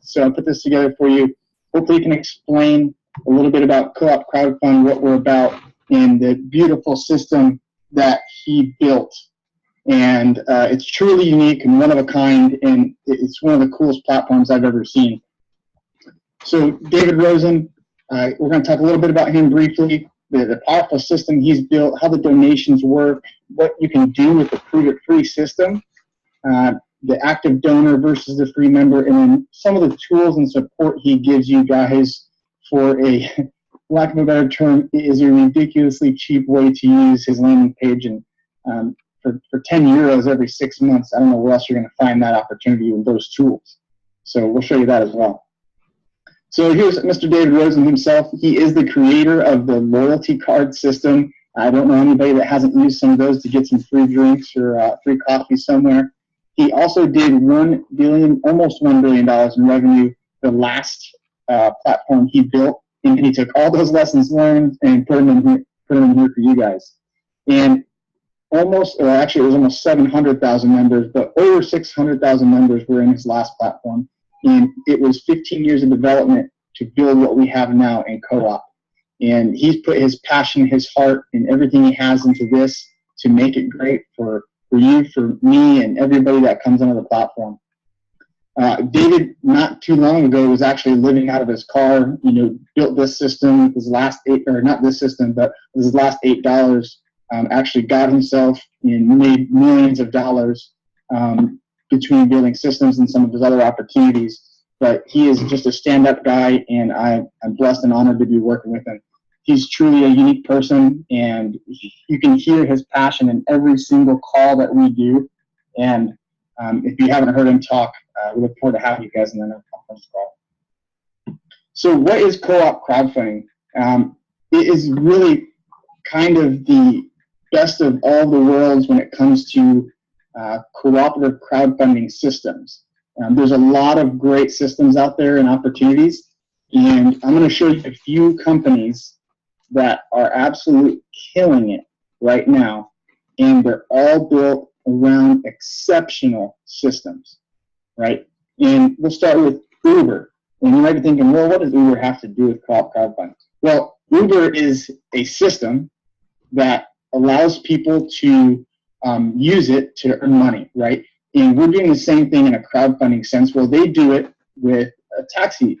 So I put this together for you. Hopefully you can explain a little bit about Co-op Crowdfund, what we're about, and the beautiful system that he built. And it's truly unique and one of a kind, and it's one of the coolest platforms I've ever seen. So David Rosen, we're going to talk a little bit about him briefly, the powerful system he's built, how the donations work, what you can do with the Prove It Free system, the active donor versus the free member, and then some of the tools and support he gives you guys for a, lack of a better term, is a ridiculously cheap way to use his landing page. And for 10 euros every 6 months, I don't know where else you're going to find that opportunity with those tools. So we'll show you that as well. So here's Mr. David Rosen himself. He is the creator of the loyalty card system. I don't know anybody that hasn't used some of those to get some free drinks or free coffee somewhere. He also did almost $1 billion in revenue the last platform he built, and he took all those lessons learned and put them in here for you guys. And actually it was almost 700,000 members, but over 600,000 members were in his last platform. And it was 15 years of development to build what we have now in Co-op. And he's put his passion, his heart, and everything he has into this to make it great for you, for me, and everybody that comes onto the platform. David, not too long ago, was actually living out of his car, built this system with his last not this system, but with his last $8, actually got himself and made millions of dollars between building systems and some of his other opportunities. But he is just a stand-up guy, and I'm blessed and honored to be working with him. He's truly a unique person, and you can hear his passion in every single call that we do. And if you haven't heard him talk, we look forward to having you guys in the next conference call. So what is co-op crowdfunding? It is really kind of the best of all the worlds when it comes to cooperative crowdfunding systems. There's a lot of great systems out there and opportunities, and I'm going to show you a few companies that are absolutely killing it right now, and they're all built around exceptional systems, right? And we'll start with Uber. And you might be thinking, well, what does Uber have to do with co-op crowdfunding? Well, Uber is a system that allows people to use it to earn money, right? And we're doing the same thing in a crowdfunding sense. Well, they do it with a taxi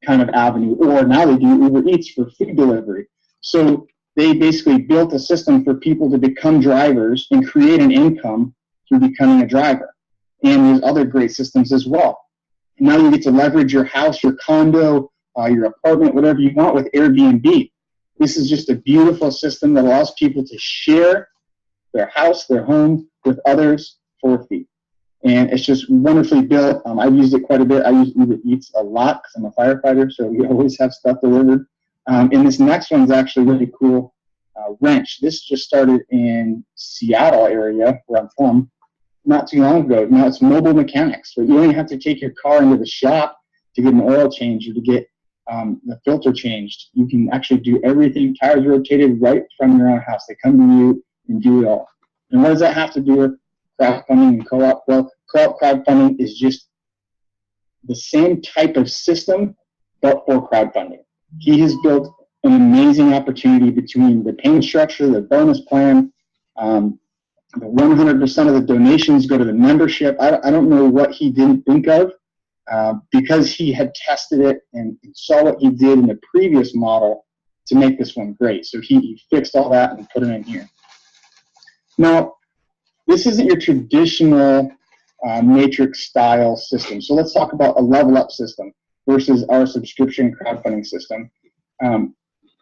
kind of avenue, or now they do Uber Eats for food delivery. So they basically built a system for people to become drivers and create an income through becoming a driver. And there's other great systems as well. Now you get to leverage your house, your condo, your apartment, whatever you want with Airbnb. This is just a beautiful system that allows people to share their house, their home with others for a fee. And it's just wonderfully built. I've used it quite a bit. I use Uber Eats a lot because I'm a firefighter, so we always have stuff delivered. And this next one's actually really cool. Wrench. This just started in Seattle area, where I'm from, not too long ago. Now it's mobile mechanics. So you don't even have to take your car into the shop to get an oil change or to get the filter changed. You can actually do everything, tires rotated right from your own house. They come to you and do it all. And what does that have to do with crowdfunding and co-op? Well, co-op crowdfunding is just the same type of system, but for crowdfunding. He has built an amazing opportunity between the payment structure, the bonus plan, the 100% of the donations go to the membership. I don't know what he didn't think of because he had tested it and saw what he did in the previous model to make this one great. So he fixed all that and put it in here. Now, this isn't your traditional matrix style system. So let's talk about a level up system versus our subscription crowdfunding system.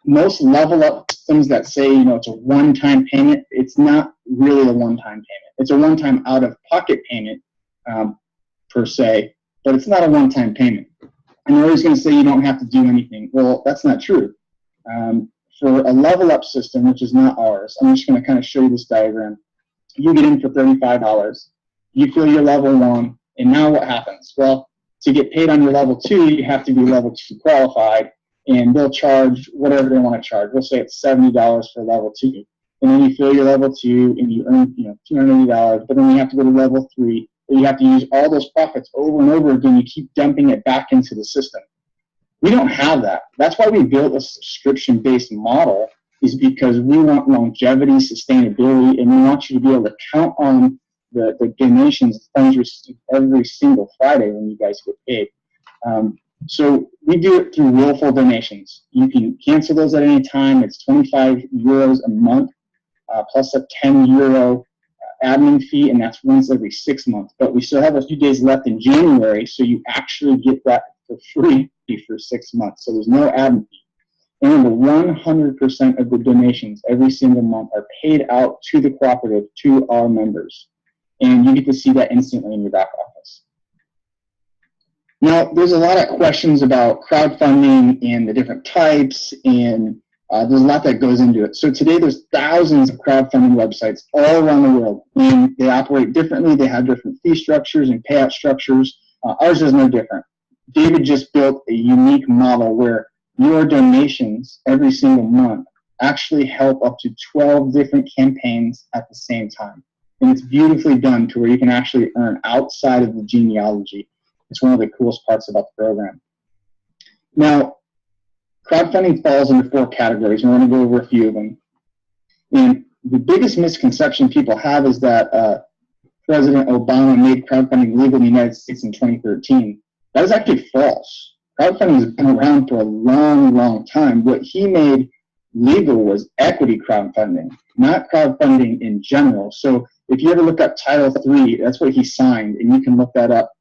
Most level up systems that say, it's a one-time payment, it's not really a one-time payment. It's a one-time out-of-pocket payment per se, but it's not a one-time payment. And they're always going to say you don't have to do anything. Well, that's not true. For a level up system, which is not ours, I'm just going to kind of show you this diagram. You get in for $35. You fill your level 1, and now what happens? Well, to get paid on your level 2, you have to be level 2 qualified, and they'll charge whatever they want to charge. We'll say it's $70 for level 2. And then you fill your level 2, and you earn $280, but then you have to go to level 3. where you have to use all those profits over and over again. You keep dumping it back into the system. We don't have that. That's why we built a subscription-based model, is because we want longevity, sustainability, and we want you to be able to count on the donations, the funds received every single Friday when you guys get paid. So we do it through willful donations. You can cancel those at any time. It's 25 euros a month, plus a 10 euro admin fee, and that's once every 6 months. But we still have a few days left in January, so you actually get that for free for 6 months. So there's no admin fee. And 100% of the donations every single month are paid out to the cooperative, to our members. And you get to see that instantly in your back office. Now, there's a lot of questions about crowdfunding and the different types, and there's a lot that goes into it. So today there's thousands of crowdfunding websites all around the world, and they operate differently. They have different fee structures and payout structures. Ours is no different. David just built a unique model where your donations every single month actually help up to 12 different campaigns at the same time. And it's beautifully done to where you can actually earn outside of the genealogy. It's one of the coolest parts about the program. Now, crowdfunding falls into 4 categories, and we're going to go over a few of them. And the biggest misconception people have is that President Obama made crowdfunding legal in the United States in 2013. That is actually false. Crowdfunding has been around for a long, long time. What he made legal was equity crowdfunding, not crowdfunding in general. So if you ever look up Title III, that's what he signed, and you can look that up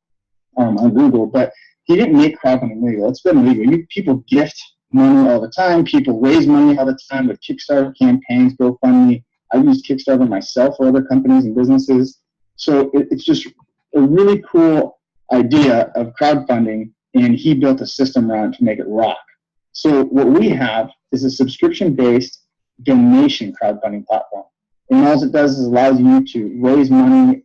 on Google. But he didn't make crowdfunding legal. It's been legal. People gift money all the time. People raise money all the time with Kickstarter campaigns, GoFundMe. I use Kickstarter myself for other companies and businesses. So it's just a really cool idea of crowdfunding, and he built a system around it to make it rock. So what we have is a subscription-based donation crowdfunding platform. And all it does is allows you to raise money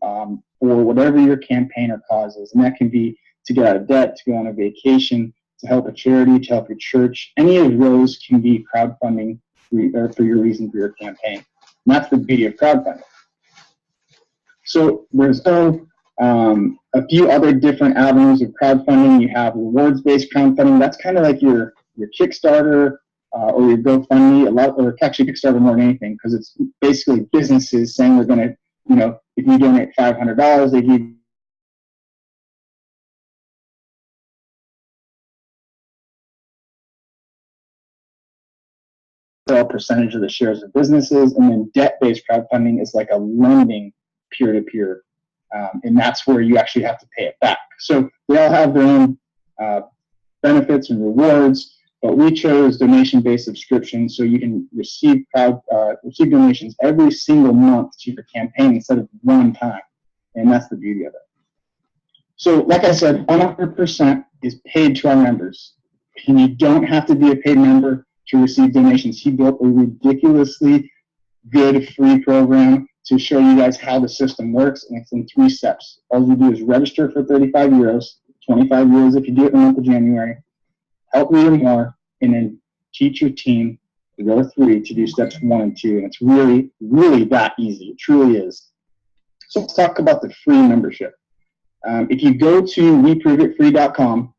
for whatever your campaign or cause is. And that can be to get out of debt, to go on a vacation, to help a charity, to help your church. Any of those can be crowdfunding for your reason for your campaign. And that's the beauty of crowdfunding. So there's a few other different avenues of crowdfunding. You have rewards-based crowdfunding. That's kind of like your Kickstarter or your GoFundMe. Or actually Kickstarter more than anything, because it's basically businesses saying they're going to, if you donate $500, they give a percentage of the shares of businesses. And then debt-based crowdfunding is like a lending peer-to-peer. And that's where you actually have to pay it back. So they all have their own benefits and rewards, but we chose donation-based subscription so you can receive donations every single month to your campaign instead of one time. And that's the beauty of it. So like I said, 100% is paid to our members. And you don't have to be a paid member to receive donations. He built a ridiculously good free program to show you guys how the system works, and it's in 3 steps. All you do is register for 35 euros, 25 euros if you do it in the month of January, help me even more, and then teach your team to go 3 to do steps 1 and 2. And it's really, really that easy. It truly is. So let's talk about the free membership. If you go to weproveitfree.com,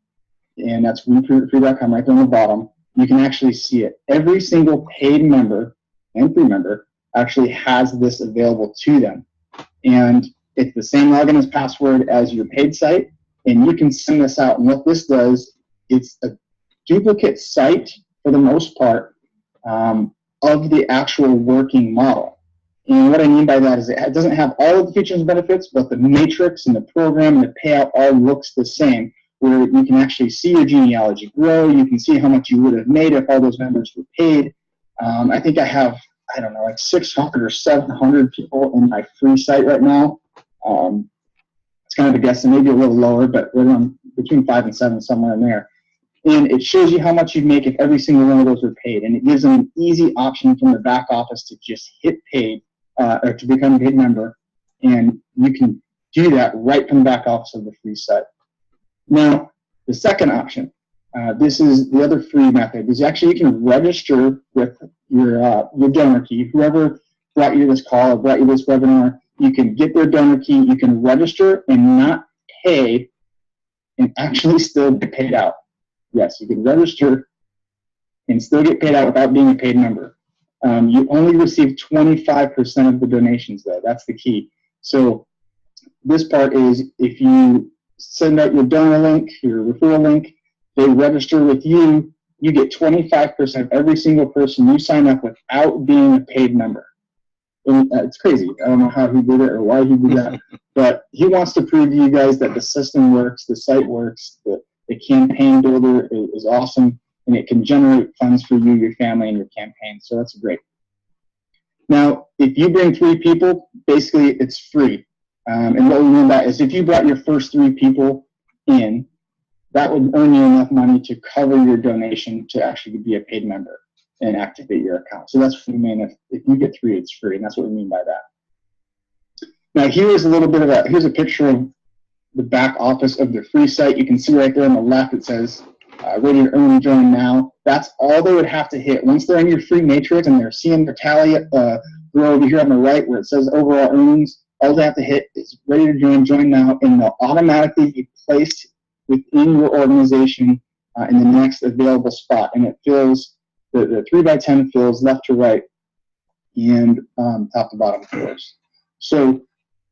and that's weproveitfree.com right there on the bottom, you can actually see it. Every single paid member and free member actually has this available to them. And it's the same login and password as your paid site, and you can send this out. And what this does, it's a duplicate site for the most part of the actual working model. And what I mean by that is it doesn't have all of the features and benefits, but the matrix and the program and the payout all looks the same, where you can actually see your genealogy grow. You can see how much you would have made if all those members were paid. I think I have, I don't know, like 600 or 700 people in my free site right now. It's kind of a guess, and maybe a little lower, but we're on between 5 and 7, somewhere in there. And it shows you how much you'd make if every single one of those were paid. And it gives them an easy option from the back office to just hit paid or to become a paid member. And you can do that right from the back office of the free site. Now, the second option, this is the other free method, is actually you can register with your donor key. Whoever brought you this call or brought you this webinar, you can get their donor key, you can register and not pay and actually still get paid out. Yes, you can register and still get paid out without being a paid member. You only receive 25% of the donations, though. That's the key. So this part is if you send out your donor link, your referral link, they register with you, you get 25% of every single person you sign up without being a paid member. And, it's crazy. I don't know how he did it or why he did that, but he wants to prove to you guys that the system works, the site works, the campaign builder is awesome, and it can generate funds for you, your family, and your campaign. So that's great. Now, if you bring 3 people, basically it's free. And what we mean by that is if you brought your first 3 people in, that would earn you enough money to cover your donation to actually be a paid member and activate your account. So that's what we mean. If you get 3, it's free, and that's what we mean by that. Now, here's a little bit of here's a picture of the back office of the free site. You can see right there on the left it says ready to earn and join now. That's all they would have to hit. Once they're in your free matrix and they're seeing their tally grow over here on the right where it says overall earnings, all they have to hit is ready to join now, and they'll automatically be placed within your organization in the next available spot. And it fills, the 3x10 fills left to right and top to bottom, of course. So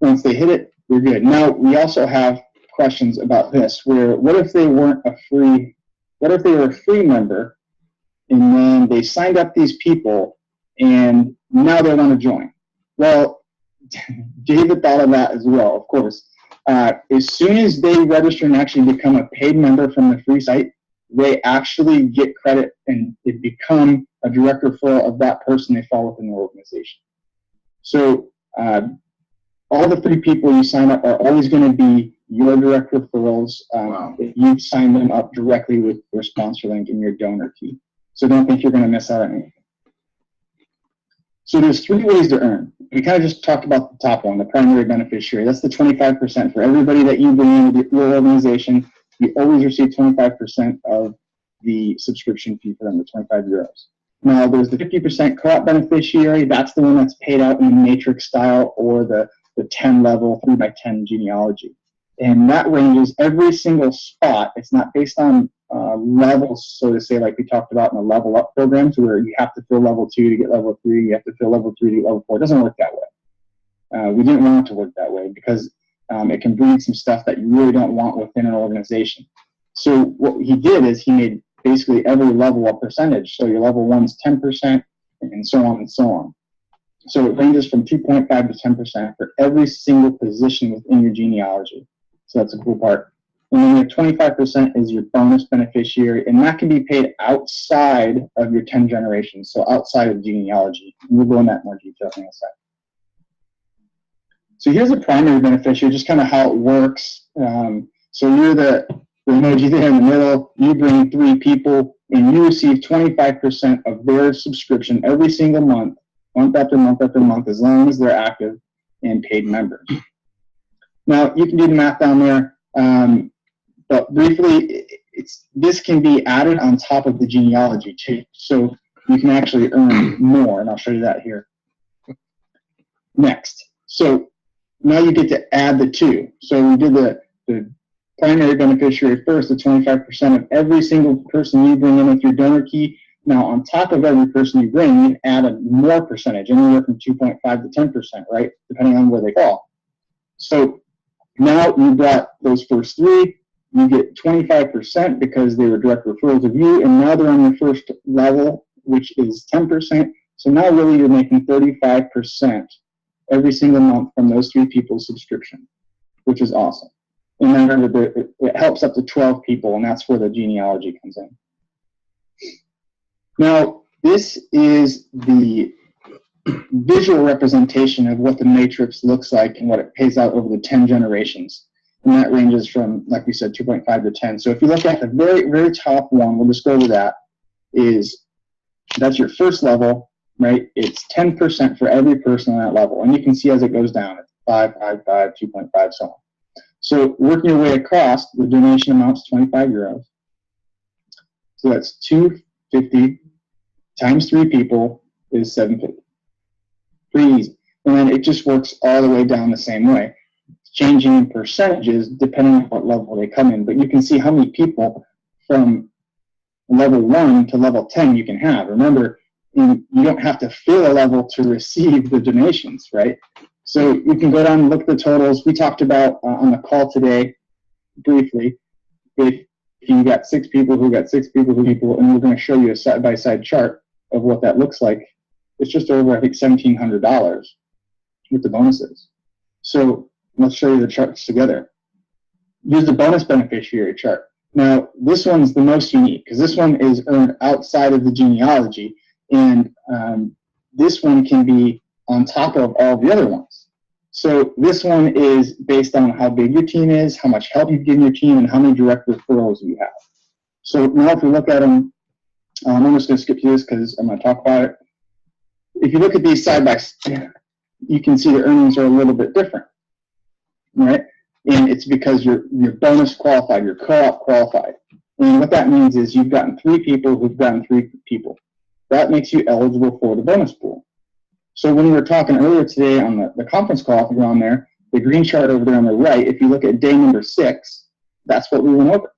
once they hit it, we're good. Now, we also have questions about this, where what if they weren't a free, what if they were a free member and then they signed up these people and now they want to join? Well, David thought of that as well, of course. As soon as they register and actually become a paid member from the free site, they actually get credit and they become a direct referral of that person they fall within the organization. So all the 3 people you sign up are always going to be your direct referrals if you sign them up directly with your sponsor link and your donor key. So don't think you're going to miss out on anything. So there's 3 ways to earn. We kind of just talked about the top one, the primary beneficiary. That's the 25% for everybody that you bring into your organization. You always receive 25% of the subscription fee for them, the 25 euros. Now there's the 50% co-op beneficiary. That's the one that's paid out in the matrix style or the 10 level 3x10 genealogy. And that ranges every single spot. It's not based on levels, so to say, like we talked about in the level up programs where you have to fill level 2 to get level 3, you have to fill level 3 to get level 4. It doesn't work that way. We didn't want it to work that way because it can breed some stuff that you really don't want within an organization. So what he did is he made basically every level a percentage. So your level 1's 10% and so on and so on. So it ranges from 2.5 to 10% for every single position within your genealogy. So that's a cool part. And then your 25% is your bonus beneficiary, and that can be paid outside of your 10 generations, so outside of genealogy. We'll go into that in more detail in a sec. So here's a primary beneficiary, just kind of how it works. So you're the emoji there in the middle. You bring 3 people, and you receive 25% of their subscription every single month, month after month after month, as long as they're active and paid members. Now, you can do the math down there, but briefly, this can be added on top of the genealogy too. So you can actually earn more, and I'll show you that here. Next. So now you get to add the 2. So we did the primary beneficiary first, the 25% of every single person you bring in with your donor key. Now, on top of every person you bring, you add a more percentage, anywhere from 2.5 to 10%, right, depending on where they fall. So now you brought those first 3, you get 25% because they were direct referrals of you, and now they're on your first level, which is 10%. So now really you're making 35% every single month from those 3 people's subscription, which is awesome. And remember, it helps up to 12 people, and that's where the genealogy comes in. Now, this is the visual representation of what the matrix looks like and what it pays out over the 10 generations. And that ranges from, like we said, 2.5 to 10. So if you look at the very, very top one, we'll just go over that, that's your first level, right? It's 10% for every person on that level. And you can see as it goes down, it's 5, 5, 5, 2.5, so on. So working your way across, the donation amount's 25 euros. So that's 250 times 3 people is 750. Pretty easy. And then it just works all the way down the same way, changing in percentages depending on what level they come in. But you can see how many people from level 1 to level 10 you can have. Remember, you don't have to fill a level to receive the donations, right? So you can go down and look at the totals. We talked about on the call today, briefly, if you got 6 people who got 6 people, and we're going to show you a side-by-side chart of what that looks like. It's just over, I think, $1,700 with the bonuses. So let's show you the charts together. Use the bonus beneficiary chart. Now, this one's the most unique because this one is earned outside of the genealogy, and this one can be on top of all the other ones. So this one is based on how big your team is, how much help you've given your team, and how many direct referrals you have. So now if we look at them, I'm just going to skip through this because I'm going to talk about it. If you look at these side by side, you can see the earnings are a little bit different, right? And it's because you're bonus qualified, you're co-op qualified. And what that means is you've gotten 3 people who've gotten 3 people. That makes you eligible for the bonus pool. So when we were talking earlier today on the conference call, if you're on there, the green chart over there on the right, if you look at day number 6, that's what we went over.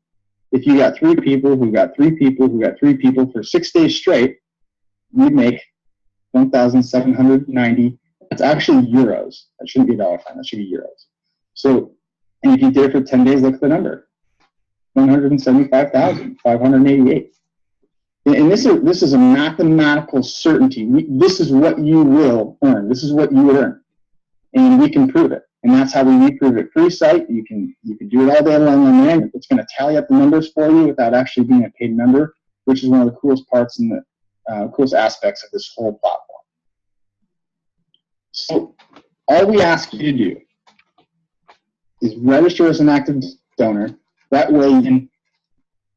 If you got 3 people who got 3 people who got 3 people for 6 days straight, you'd make 1,790. That's actually euros. That shouldn't be dollar sign. That should be euros. So, and if you did it for 10 days, look at the number. 175,588. And this is a mathematical certainty. This is what you will earn. This is what you would earn. And we can prove it. And that's how we prove it. Free site, you can do it all day long on there. It's going to tally up the numbers for you without actually being a paid member, which is one of the coolest parts and the coolest aspects of this whole platform. So all we ask you to do is register as an active donor. That way you can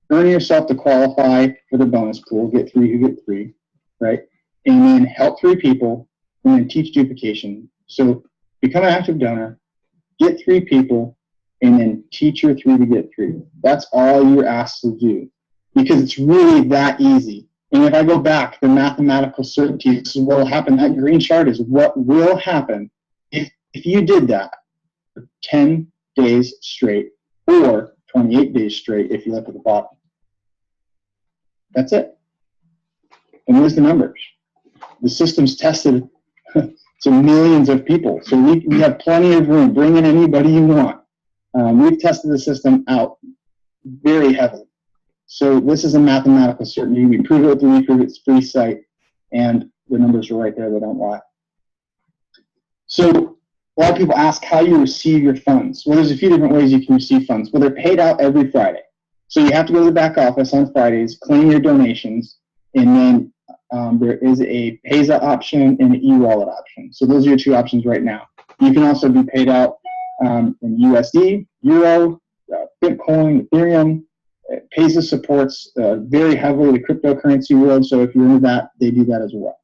earn yourself to qualify for the bonus pool, get 3 who get 3, right? And then help 3 people, and then teach duplication. So become an active donor, get 3 people, and then teach your 3 to get 3. That's all you're asked to do because it's really that easy. And if I go back, the mathematical certainty, this is what will happen. That green chart is what will happen if you did that for 10 days straight or 28 days straight if you look at the bottom. That's it. And here's the numbers. The system's tested to millions of people. So we have plenty of room. Bring in anybody you want. We've tested the system out very heavily. So this is a mathematical certainty. We prove it with the WeProve It's free site, and the numbers are right there. They don't lie. So a lot of people ask how you receive your funds. Well, there's a few different ways you can receive funds. Well, they're paid out every Friday. So you have to go to the back office on Fridays, claim your donations, and then there is a Payza option and an e-wallet option. So those are your 2 options right now. You can also be paid out in USD, Euro, Bitcoin, Ethereum. Payza supports very heavily the cryptocurrency world, so if you're into that, they do that as well.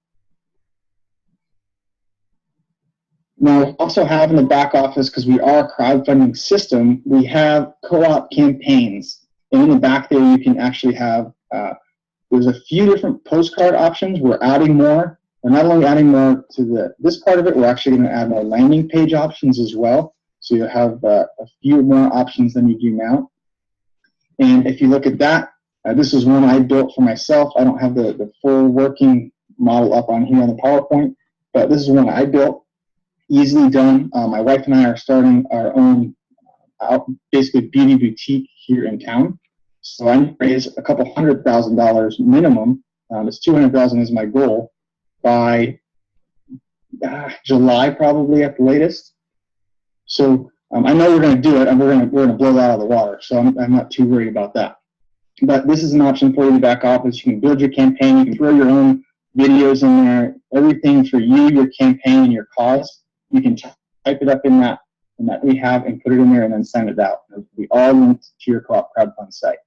Now, we also have in the back office, because we are a crowdfunding system, we have co-op campaigns. And in the back there, you can actually have, there's a few different postcard options. We're adding more. We're not only adding more to this part of it, we're actually going to add more landing page options as well. So you'll have a few more options than you do now. And if you look at that, this is one I built for myself. I don't have the full working model up on here on the PowerPoint, but this is one I built. Easily done. My wife and I are starting our own basically beauty boutique here in town. So I raise a couple $100,000 minimum. It's $200,000 is my goal by July probably at the latest. So I know we're going to do it, and we're going to blow that out of the water. So I'm not too worried about that. But this is an option for you in the back office. You can build your campaign. You can throw your own videos in there. Everything for you, your campaign, and your cause. You can type it up in that we have and put it in there and then send it out. It'll be all linked to your co-op crowdfund site.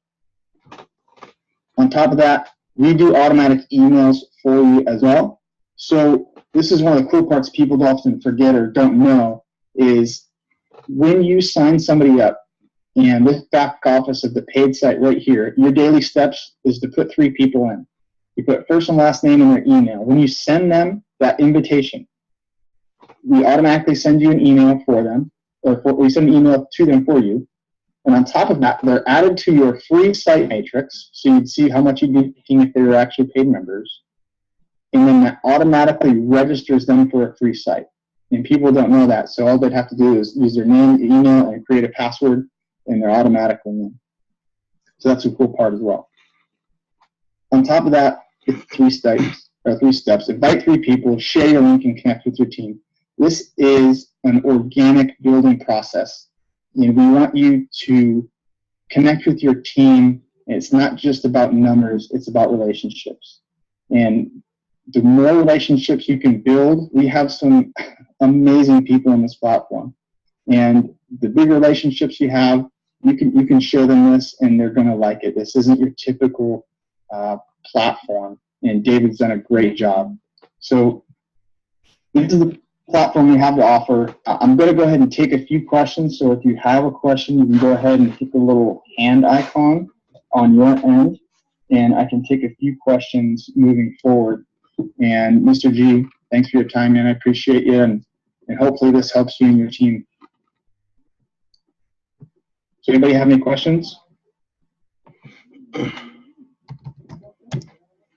On top of that, we do automatic emails for you as well. So this is one of the cool parts people often forget or don't know is when you sign somebody up, and this back office of the paid site right here, your daily steps is to put 3 people in. You put first and last name and their email. When you send them that invitation, we automatically send you an email for them, or we send an email to them for you. And on top of that, they're added to your free site matrix, so you'd see how much you'd be making if they were actually paid members. And then that automatically registers them for a free site. And people don't know that, so all they'd have to do is use their name, email, and create a password, and they're automatically in. So that's a cool part as well. On top of that, it's 3 steps. Invite 3 people, share your link, and connect with your team. This is an organic building process. We want you to connect with your team. It's not just about numbers, it's about relationships. And the more relationships you can build, we have some amazing people on this platform. And the bigger relationships you have, you can show them this, and they're going to like it. This isn't your typical platform, and David's done a great job. So this is the platform we have to offer. I'm going to go ahead and take a few questions. So if you have a question, you can go ahead and hit the little hand icon on your end, and I can take a few questions moving forward. And Mr. G, thanks for your time, man. I appreciate you, and hopefully this helps you and your team. So anybody have any questions?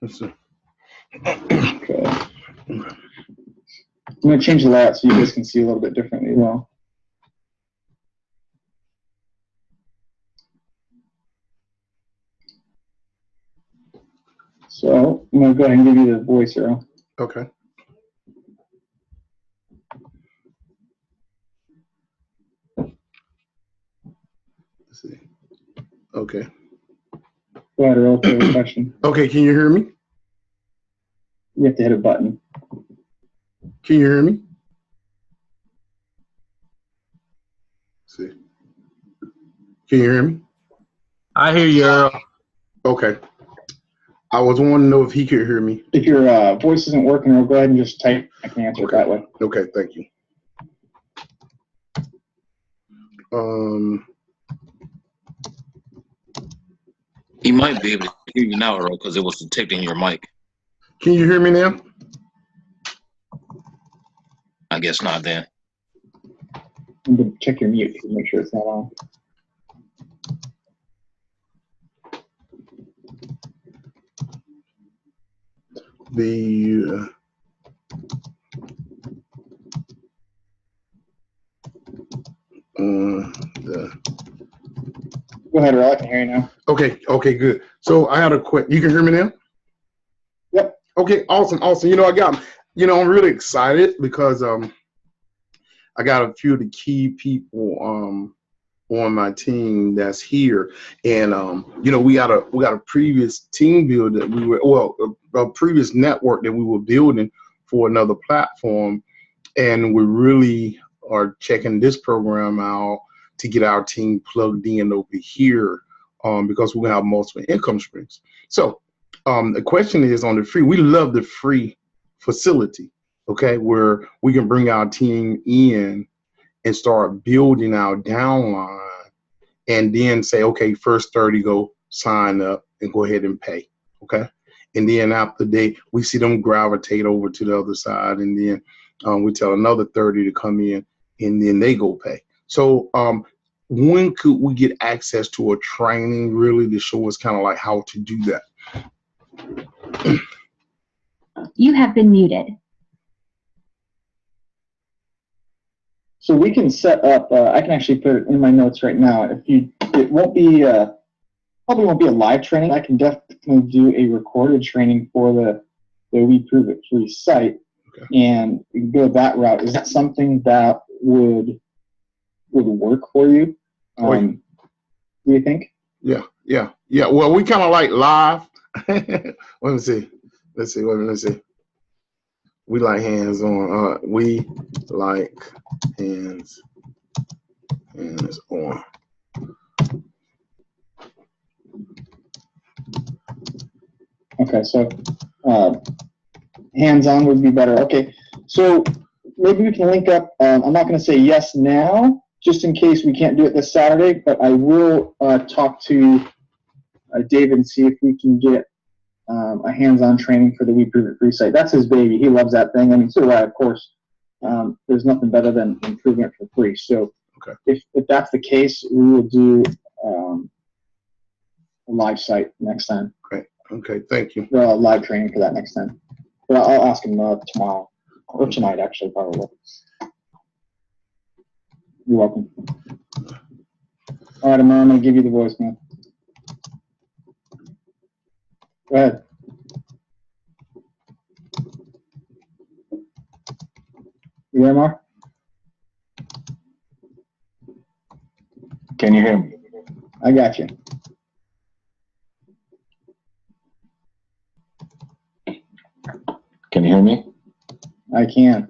Let's see. Okay. I'm going to change the layout so you guys can see a little bit differently as well. So I'm going to go ahead and give you the voice arrow. Okay. Let's see. Okay. Go ahead, Earl, for the question. Okay, can you hear me? You have to hit a button. Can you hear me? Let's see. Can you hear me? I hear you, Earl. Okay. I was wanting to know if he could hear me. If your voice isn't working, Earl, go ahead and just type. I can answer it that way. Okay, thank you. He might be able to hear you now, Earl, because it was detecting your mic. Can you hear me now? I guess not then. I'm going to check your mute to make sure it's not on. Go ahead, Earl. I can hear you now. Okay, good. So I had a question. You can hear me now? Yep. Okay, awesome. I'm really excited because I got a few of the key people on my team that's here, and we got a previous team build that a previous network that we were building for another platform, and we really are checking this program out to get our team plugged in over here, because we're gonna have multiple income streams. So the question is on the free. We love the free facility, okay, where we can bring our team in and start building our downline, and then say, okay, first 30 go sign up and go ahead and pay, okay? And then after we see them gravitate over to the other side, and then we tell another 30 to come in, and then they go pay. So when could we get access to a training really to show us kind of like how to do that? You have been muted. So we can set up. I can actually put it in my notes right now. It won't be probably won't be a live training. I can definitely do a recorded training for the We Prove It free site, okay, and we can go that route. Is that something that would work for you? Do you think? Yeah. Well, we kind of like live. Let me see. Let's see. We like hands on. We like hands on. Okay, so hands on would be better. Okay, so maybe we can link up. I'm not going to say yes now, just in case we can't do it this Saturday, but I will talk to David and see if we can get a hands-on training for the We Prove It free site. That's his baby. He loves that thing. I mean, so do I, of course. there's nothing better than improving it for free. So Okay. if that's the case, we will do a live site next time. Okay. Okay. Thank you. Well, live training for that next time. But I'll ask him tomorrow or tonight, actually, probably. You're welcome. All right, Amar, I'm going to give you the voice, man. Go ahead. You there, Amar? Can you hear me? I got you. Can you hear me? I can.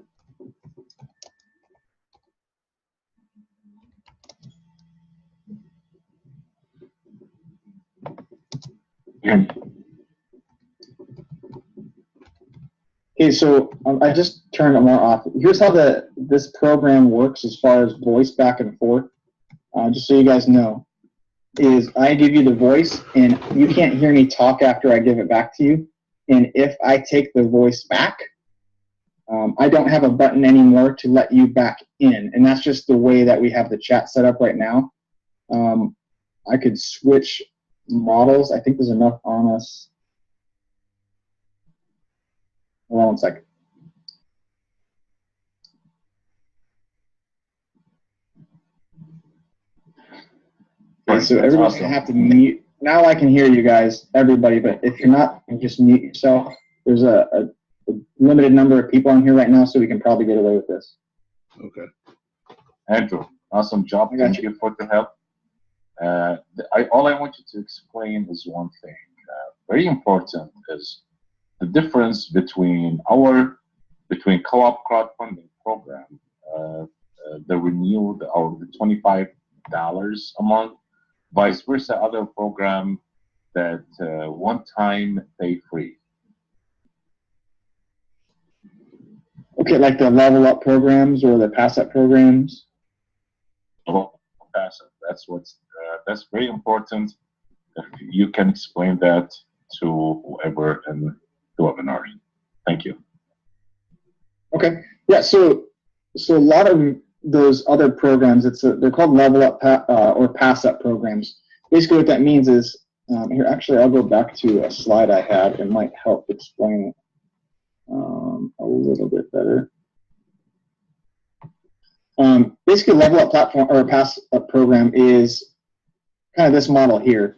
Okay, so I just turned Amar off. Here's how this program works as far as voice back and forth. Just so you guys know, is I give you the voice, and you can't hear me talk after I give it back to you. And if I take the voice back, I don't have a button anymore to let you back in. And that's just the way that we have the chat set up right now. I could switch models. I think there's enough on us. Hold on one second. Okay, so everybody's going to have to mute. Now I can hear you guys, everybody, but if you're not, just mute yourself. There's a limited number of people on here right now, so we can probably get away with this. Okay. Andrew, awesome job. Thank you for the help. All I want you to explain is one thing. Very important is the difference between co-op crowdfunding program, the renewed or the $25 a month, vice versa, other program that one time pay free. Okay, like the level up programs or the pass up programs. Oh, pass up. That's very important. If you can explain that to whoever in the webinar. Thank you. Okay. Yeah. So a lot of those other programs, they're called level up or pass up programs. Basically, what that means is here. Actually, I'll go back to a slide I had. It might help explain it a little bit better. Basically, level up platform or pass up program is kind of this model here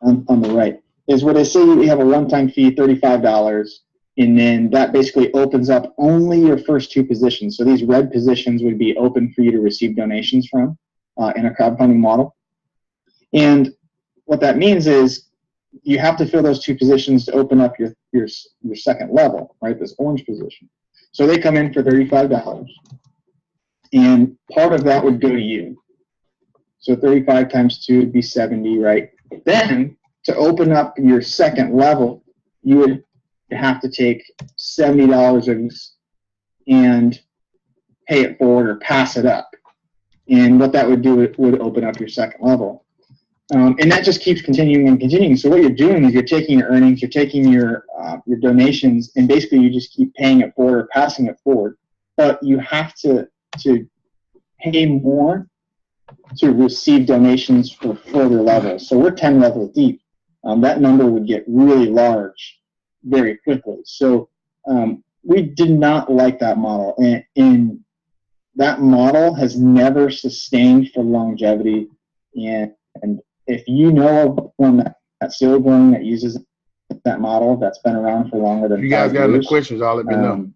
on the right. Is where they say we have a one-time fee, $35, and then that basically opens up only your first two positions. So these red positions would be open for you to receive donations from in a crowdfunding model. And what that means is you have to fill those two positions to open up your second level, right? This orange position. So they come in for $35, and part of that would go to you. So 35 times 2 would be 70, right? Then to open up your second level, you would have to take $70 and pay it forward or pass it up. And what that would do, it would open up your second level. And that just keeps continuing and continuing. So what you're doing is you're taking your earnings, you're taking your donations, and basically you just keep paying it forward or passing it forward. But you have to pay more to receive donations for further levels. So we're 10 levels deep. That number would get really large very quickly. So we did not like that model. And that model has never sustained for longevity. And if you know of one that's still going that uses that model that's been around for longer than 5 years. If you guys got any questions, I'll let me know.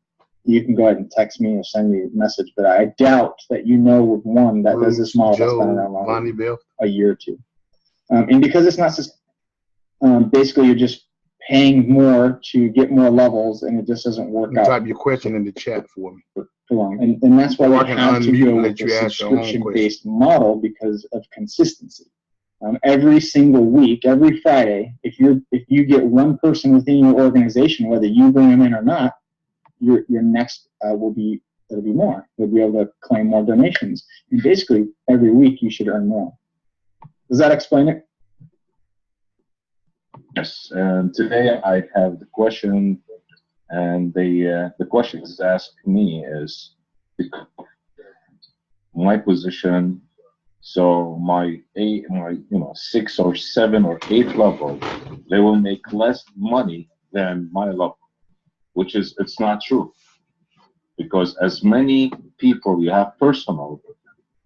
You can go ahead and text me or send me a message, but I doubt that you know of one that does this model that's been around longer, a year or two. And because it's not just, basically you're just paying more to get more levels, and it just doesn't work out. Type your question in the chat for me. For long. And that's why we have to go with a subscription-based model because of consistency. Every single week, every Friday, if you get one person within your organization, whether you bring them in or not, your next it'll be more. You'll be able to claim more donations. And basically, every week you should earn more. Does that explain it? Yes. And today I have the question, and the question is asked me is, My position, so my six or seven or eight level, they will make less money than my level, which is it's not true, because as many people you have personal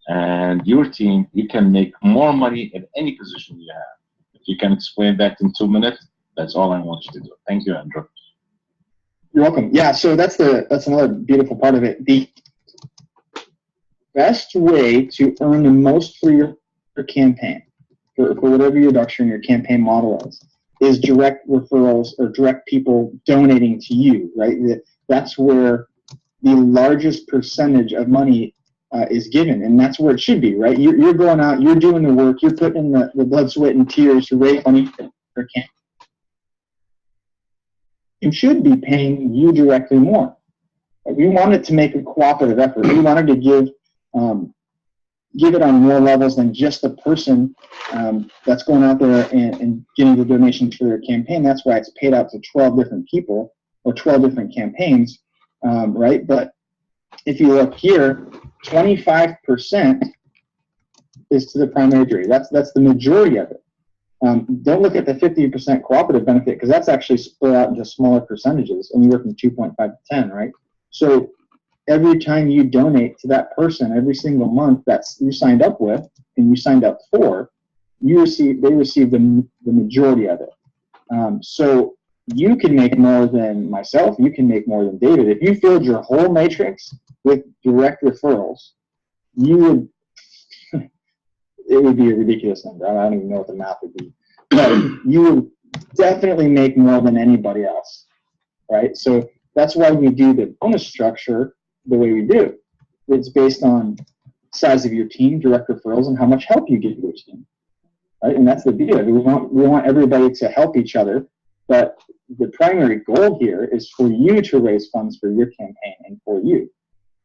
and your team, you can make more money at any position you have. If you can explain that in 2 minutes, that's all I want you to do. Thank you, Andrew. You're welcome. Yeah, so that's another beautiful part of it. The best way to earn the most for your campaign, for whatever your reduction, your campaign model is direct referrals or direct people donating to you, right? That's where the largest percentage of money is given, and that's where it should be, right? You're going out, you're doing the work, you're putting in the blood, sweat, and tears to raise money for campaign. It should be paying you directly more. We wanted to make a cooperative effort. We wanted to give it on more levels than just the person that's going out there and getting the donations for their campaign. That's why it's paid out to 12 different people or 12 different campaigns, right? But if you look here, 25% is to the primary jury. That's the majority of it. Don't look at the 50% cooperative benefit, because that's actually split out into smaller percentages, and you work from 2.5 to 10, right? So every time you donate to that person, every single month that you signed up with and you signed up for, they receive the majority of it. So you can make more than myself. You can make more than David. If you filled your whole matrix with direct referrals, it would be a ridiculous number. I don't even know what the math would be. But you would definitely make more than anybody else, right? So that's why we do the bonus structure the way we do. It's based on size of your team, direct referrals, and how much help you give your team, right? And that's the beauty of it. We want everybody to help each other, but the primary goal here is for you to raise funds for your campaign and for you.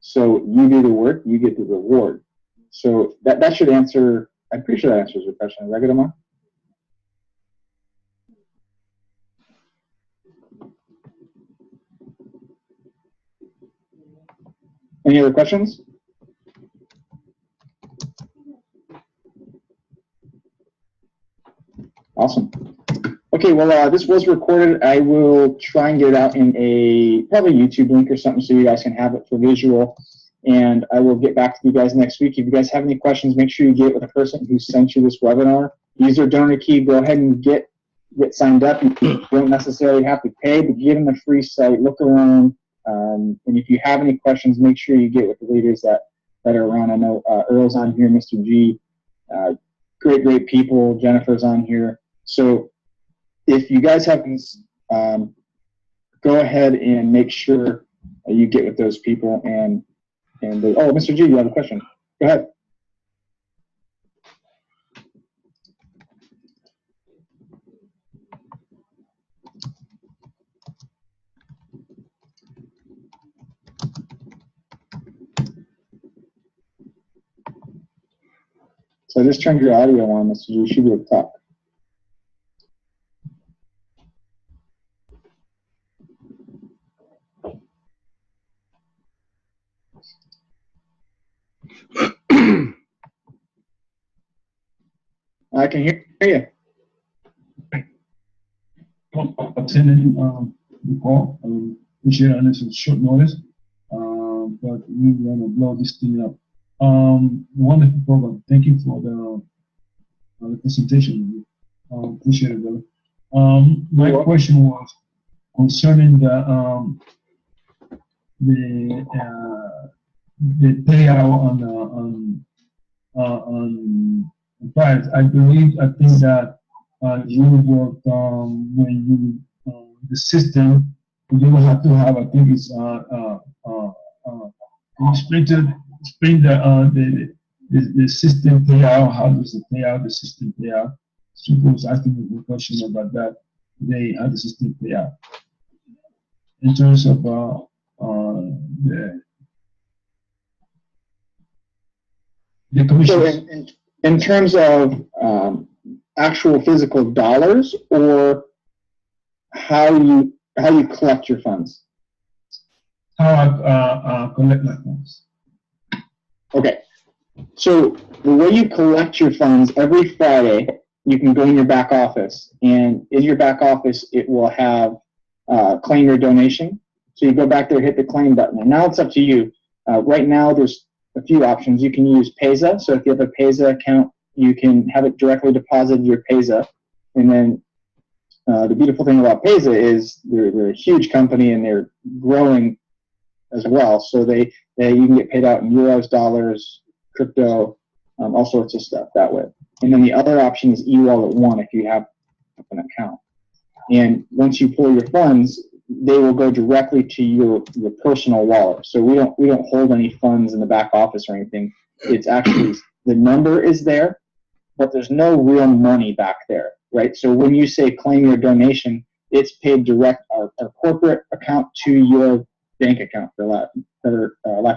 So you do the work, you get the reward. So that should answer. I'm pretty sure that answers your question. Is that good, Amar? Any other questions? Awesome. Okay, well, this was recorded. I will try and get it out in a probably YouTube link or something so you guys can have it for visual. And I will get back to you guys next week. If you guys have any questions, make sure you get with the person who sent you this webinar. Use their donor key. Go ahead and get signed up. You don't necessarily have to pay, but give them a free site. Look around. And if you have any questions, make sure you get with the leaders that are around. I know Earl's on here, Mr. G. Great people. Jennifer's on here. So if you guys have go ahead and make sure you get with those people. And oh, Mr. G, you have a question. Go ahead. So I just turned your audio on, Mr. G. You should be able to talk. I can hear you. Attending the call. Appreciate it. This is short notice, but we want to blow this thing up. Wonderful program. Thank you for the presentation. Appreciate it, brother. My question was concerning the payout on price. I think that you work when you the system. You will have to have. I think it's explain the system payout. How does it pay out? The system payout. People was asking me a question about that today. How the system pay out in terms of the commission. So in terms of actual physical dollars, or how you collect your funds? How I collect my funds. Okay. So the way you collect your funds, every Friday, you can go in your back office, and in your back office, it will have claim your donation. So you go back there, hit the claim button, and now it's up to you. Right now, there's a few options. You can use Payza. So if you have a Payza account, you can have it directly deposited to your Payza. And then the beautiful thing about Payza is they're a huge company and they're growing as well. So you can get paid out in euros, dollars, crypto, all sorts of stuff that way. And then the other option is eWallet One if you have an account. And once you pull your funds, they will go directly to your personal wallet. So we don't hold any funds in the back office or anything. It's actually the number is there, but there's no real money back there, right? So when you say claim your donation, it's paid direct our corporate account to your bank account, for lack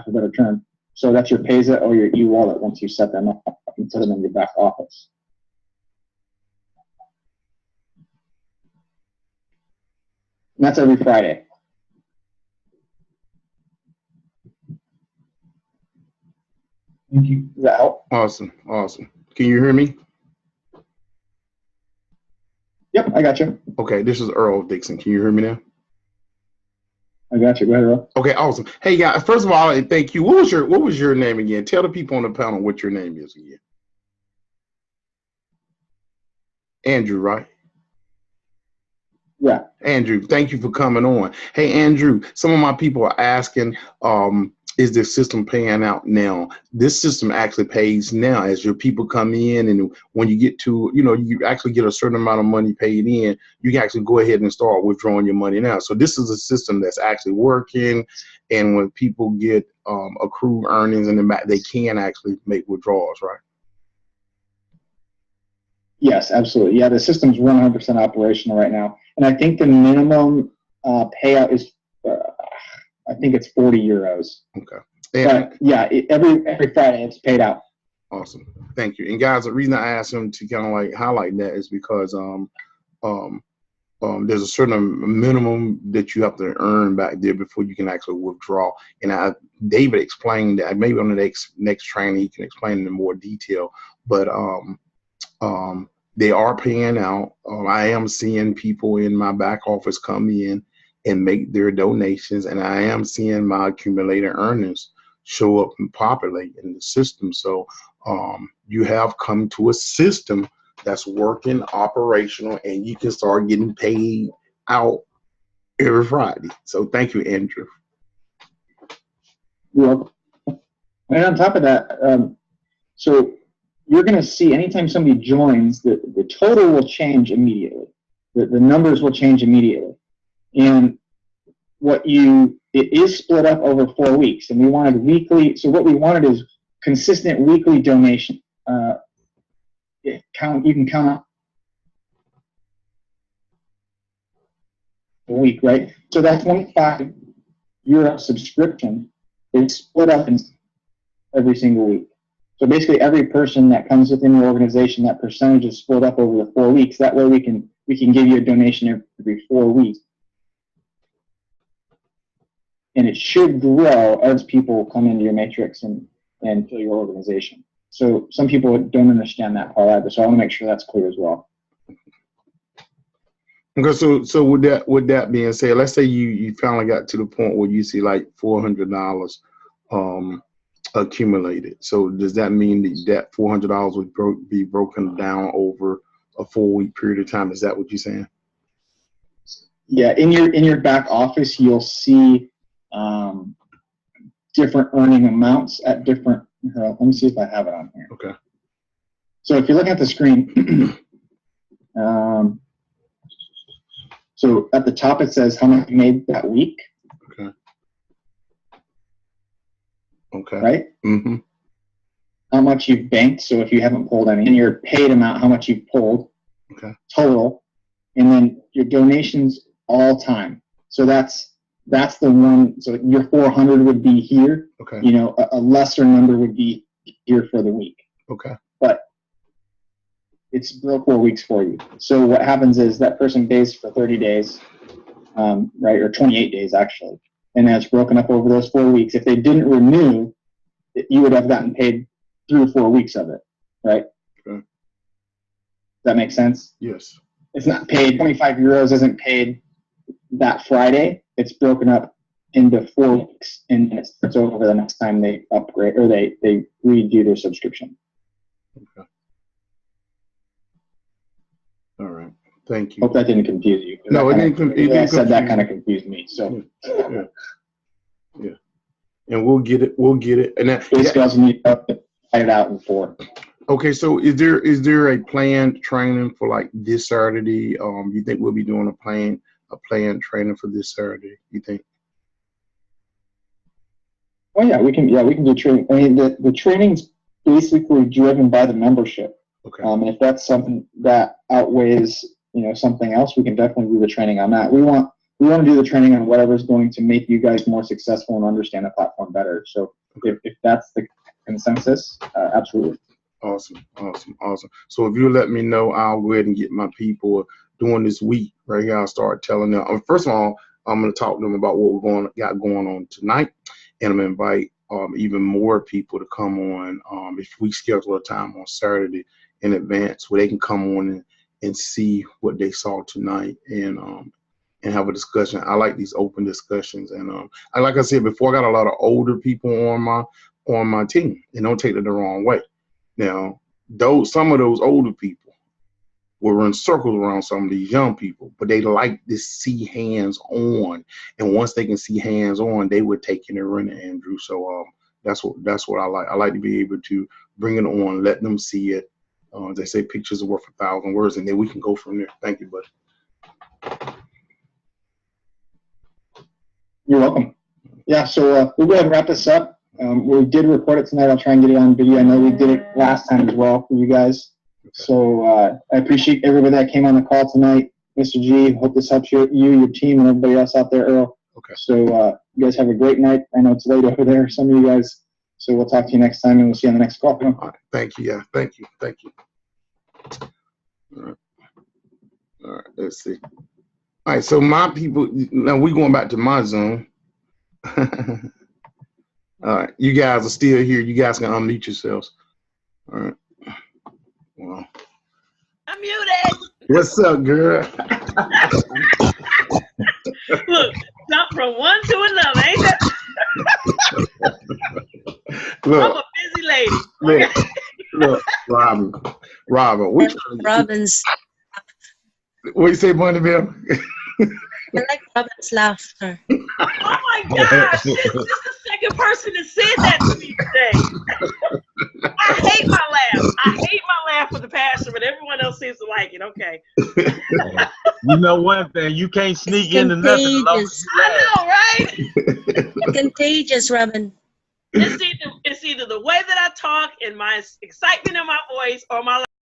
of a better term. So that's your Payza or your e-wallet once you set them up and put them in your back office. And that's every Friday. Thank you. Does that help? Awesome. Awesome. Can you hear me? Yep, I got you. Okay, this is Earl Dixon. Can you hear me now? I got you. Go ahead, Earl. Okay, awesome. Hey guys, first of all, thank you. What was your name again? Tell the people on the panel what your name is again. Andrew, right? Yeah. Andrew, thank you for coming on. Hey Andrew, some of my people are asking, is this system paying out now? This system actually pays now as your people come in, and when you get to, you actually get a certain amount of money paid in, you can actually go ahead and start withdrawing your money now. So this is a system that's actually working, and when people get accrued earnings in the back, they can actually make withdrawals, right? Yes, absolutely. Yeah, the system's 100% operational right now. And I think the minimum payout is, I think it's 40 euros. Okay. But yeah, every Friday it's paid out. Awesome. Thank you. And guys, the reason I asked him to kind of like highlight that is because there's a certain minimum that you have to earn back there before you can actually withdraw. And David explained that maybe on the next training he can explain in more detail. But they are paying out. I am seeing people in my back office come in and make their donations, and I am seeing my accumulated earnings show up and populate in the system. So you have come to a system that's working, operational, and you can start getting paid out every Friday. So thank you, Andrew. You're welcome. And on top of that, so you're going to see anytime somebody joins, the total will change immediately. The numbers will change immediately. And it is split up over 4 weeks, and we wanted weekly. So what we wanted is consistent weekly donation. You can count on a week, right? So that 25 euro subscription is split up in every single week. So basically, every person that comes within your organization, that percentage is split up over the 4 weeks. That way, we can give you a donation every 4 weeks, and it should grow as people come into your matrix and fill your organization. So some people don't understand that part either. So I want to make sure that's clear as well. Okay, so with that being said, let's say you finally got to the point where you see like $400 accumulated. So does that mean that $400 would be broken down over a 4-week period of time? Is that what you're saying? Yeah, in your back office, you'll see different earning amounts at different. Let me see if I have it on here. Okay. So if you're looking at the screen, so at the top it says how much you made that week. Okay. Okay. Right? Mm-hmm. How much you've banked, so if you haven't pulled any, and your paid amount, how much you've pulled, okay, total, and then your donations all time. So that's the one. So your 400 would be here. Okay. A lesser number would be here for the week. Okay. But it's broke 4 weeks for you. So what happens is that person pays for 30 days, right, or 28 days actually, and that's broken up over those 4 weeks. If they didn't renew, you would have gotten paid 3 or 4 weeks of it, right? Okay. Does that make sense? Yes. It's not paid. 25 euros isn't paid that Friday. It's broken up into 4 weeks, and it starts over the next time they upgrade or they redo their subscription. Okay. All right. Thank you. Hope that didn't confuse you. No, it didn't. I said that kind of confused me. So yeah. And we'll get it. We'll get it. And that, basically, also need to fight it out in 4. okay. So is there a planned training for like this Saturday? You think we'll be doing a planned training for this Saturday? You think? Oh yeah, we can do training. I mean, the training's basically driven by the membership. Okay. And if that's something that outweighs, something else, we can definitely do the training on that. We want to do the training on whatever's going to make you guys more successful and understand the platform better. So if that's the consensus, absolutely. Awesome. So if you let me know, I'll go ahead and get my people during this week right here. I'll start telling them. First of all, I'm going to talk to them about what we're got going on tonight, and I'm going to invite even more people to come on. If we schedule a time on Saturday in advance, where they can come on and see what they saw tonight and have a discussion. I like these open discussions, and like I said before, I got a lot of older people on my team, and don't take it the wrong way. Now, some of those older people will run circles around some of these young people, but they like to see hands on, and once they can see hands on, they would take it and run it, Andrew. So that's what I like. I like to be able to bring it on, let them see it. They say pictures are worth 1,000 words, and then we can go from there. Thank you, buddy. You're welcome. Yeah, so we'll go ahead and wrap this up. We did record it tonight. I'll try and get it on video. I know we did it last time as well for you guys. So I appreciate everybody that came on the call tonight. Mr. G, hope this helps you, your team, and everybody else out there, Earl. Okay. So you guys have a great night. I know it's late over there, some of you guys. So we'll talk to you next time, and we'll see you on the next call. All right. Thank you. Yeah. Thank you. All right. Let's see. All right. So my people, now we're going back to my Zoom. All right. You guys are still here. You guys can unmute yourselves. All right. Well. I'm muted. What's up, girl? Look, jump from one to another, ain't that? Look, I'm a busy lady. look, Robin, Robin's. What you say, Bunny Bill? I like Robin's laughter. Oh my gosh, this is the second person that said that to me today. I hate my laugh for the pastor, but everyone else seems to like it. Okay. You know one thing, you can't sneak into nothing. I know, right? Contagious, Robin. It's either the way that I talk and my excitement in my voice or my